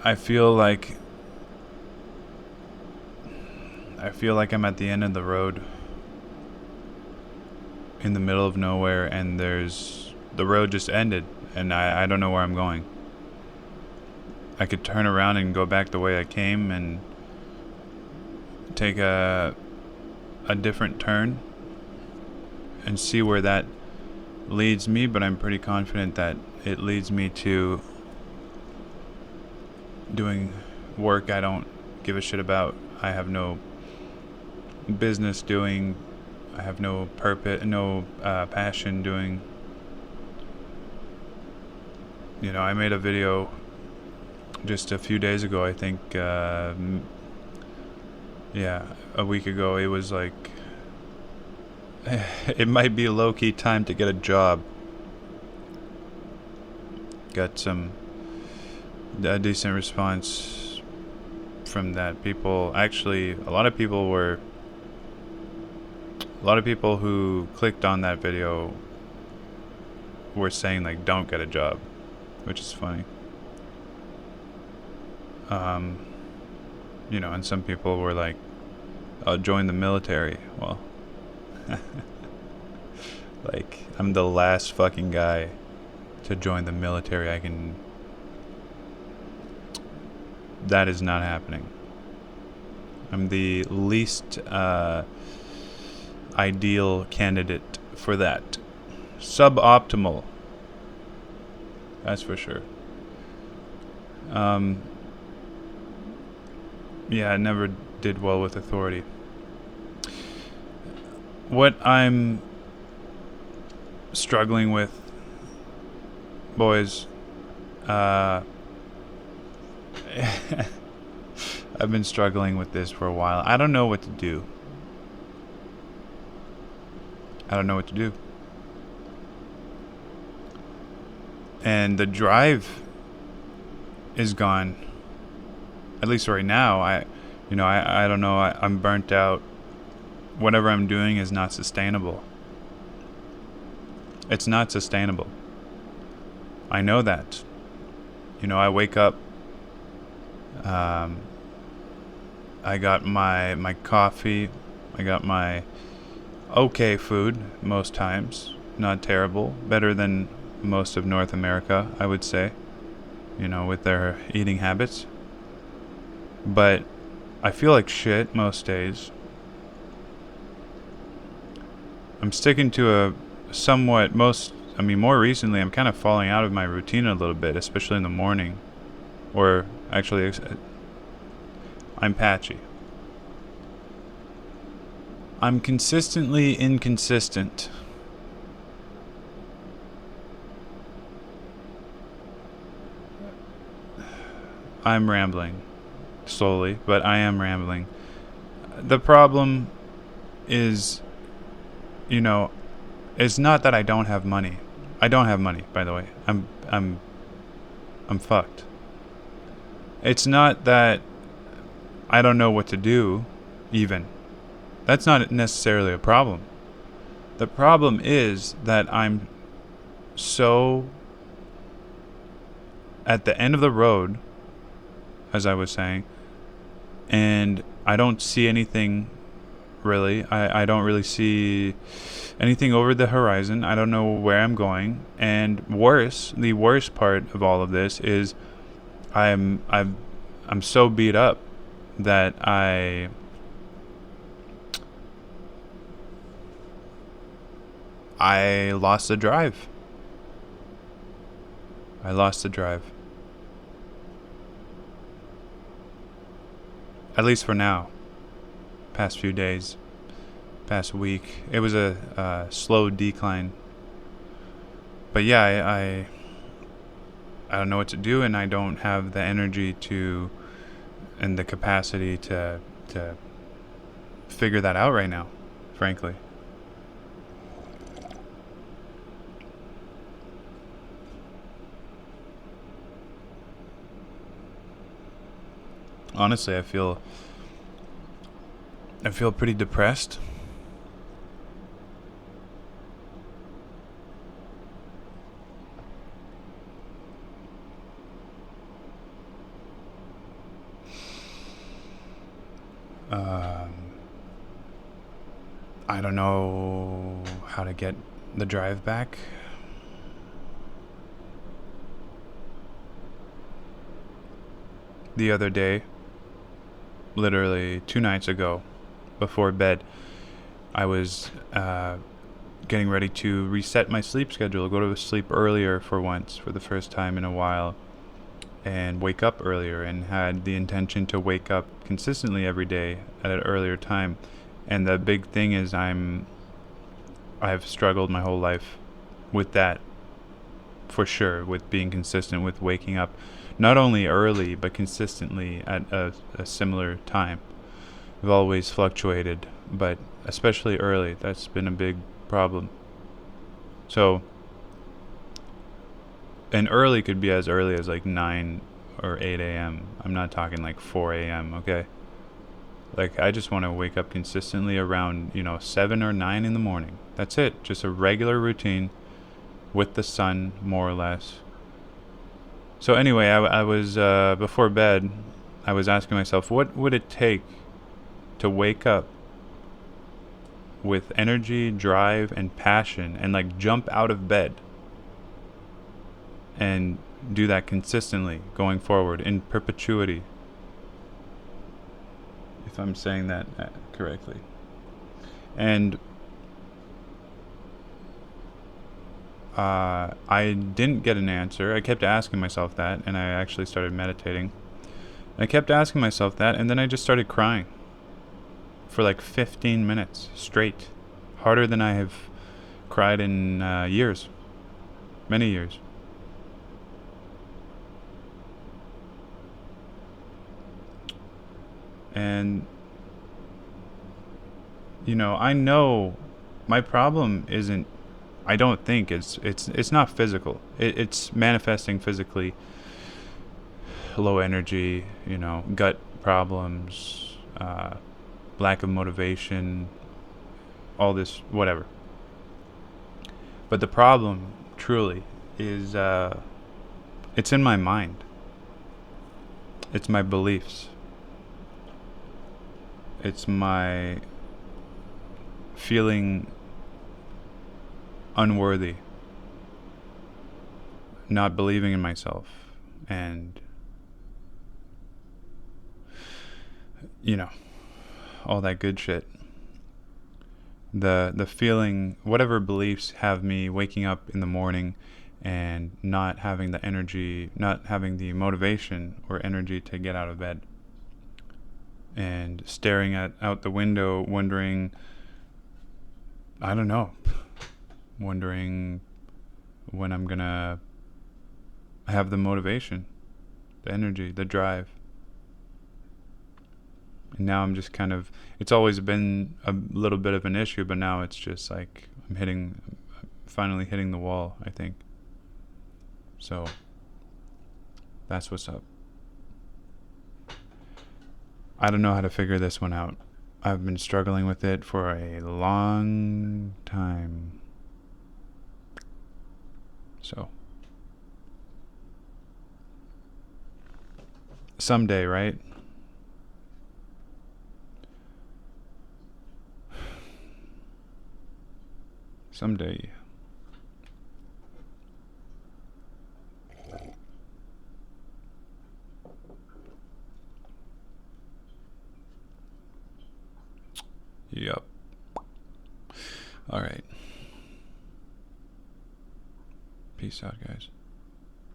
I feel like I'm at the end of the road in the middle of nowhere, and the road just ended, and I don't know where I'm going. I could turn around and go back the way I came and take a different turn and see where that leads me, but I'm pretty confident that it leads me to doing work I don't give a shit about. I have no business doing. I have no purpose, no passion doing. I made a video just a few days ago. I think, yeah, a week ago. It was like, it might be a low-key time to get a job. Got a decent response from that. A lot of people who clicked on that video were saying, like, don't get a job, which is funny. And some people were like, I'll join the military. Well, like, I'm the last fucking guy to join the military. That is not happening. I'm the least ideal candidate for that. Suboptimal. That's for sure. Yeah, I never did well with authority. What I'm struggling with, boys, I've been struggling with this for a while. I don't know what to do. And the drive is gone. At least right now. I don't know. I'm burnt out. Whatever I'm doing is not sustainable. It's not sustainable. I know that. I wake up. I got my coffee. I got my okay food most times. Not terrible. Better than most of North America, I would say. With their eating habits. But I feel like shit most days. I'm sticking to more recently, I'm kind of falling out of my routine a little bit, especially in the morning. Or, actually, I'm patchy. I'm consistently inconsistent. I'm rambling. Slowly, but I am rambling. The problem is, it's not that I don't have money. I don't have money, by the way. I'm fucked. It's not that I don't know what to do, even. That's not necessarily a problem. The problem is that I'm so at the end of the road, as I was saying, and I don't see anything really. I don't really see anything over the horizon. I don't know where I'm going. And the worst part of all of this is I'm so beat up that I lost the drive. At least for now. Past few days. Past week. It was a slow decline. But yeah, I don't know what to do, and I don't have the energy and the capacity to figure that out right now, frankly. Honestly, I feel pretty depressed. Um, I don't know how to get the drive back. The other day, literally 2 nights ago, before bed, I was getting ready to reset my sleep schedule, go to sleep earlier for once, for the first time in a while, and wake up earlier, and had the intention to wake up consistently every day at an earlier time. And the big thing is I've struggled my whole life with that, for sure, with being consistent with waking up not only early but consistently at a similar time. I've always fluctuated, but especially early, that's been a big problem. So, and early could be as early as like 9 or 8 a.m. I'm not talking like 4 a.m., okay? Like, I just want to wake up consistently around, 7 or 9 in the morning. That's it. Just a regular routine with the sun, more or less. So, anyway, I was, before bed, I was asking myself, what would it take to wake up with energy, drive, and passion, and like jump out of bed and do that consistently going forward in perpetuity, if I'm saying that correctly. And I didn't get an answer. I kept asking myself that, and I actually started meditating. I kept asking myself that, and then I just started crying for like 15 minutes straight, harder than I have cried in years, many years. And I know my problem isn't. I don't think it's not physical. It's manifesting physically. Low energy, gut problems, lack of motivation, all this, whatever. But the problem, truly, is it's in my mind. It's my beliefs. It's my feeling unworthy, not believing in myself, and all that good shit. The feeling, whatever beliefs have me waking up in the morning and not having the energy, not having the motivation or energy to get out of bed, and staring out the window, wondering, I don't know, wondering when I'm gonna have the motivation, the energy, the drive. And now I'm just kind of, it's always been a little bit of an issue, but now it's just like finally hitting the wall, I think. So that's what's up. I don't know how to figure this one out. I've been struggling with it for a long time. So someday, right? Someday. Yep. All right. Peace out, guys.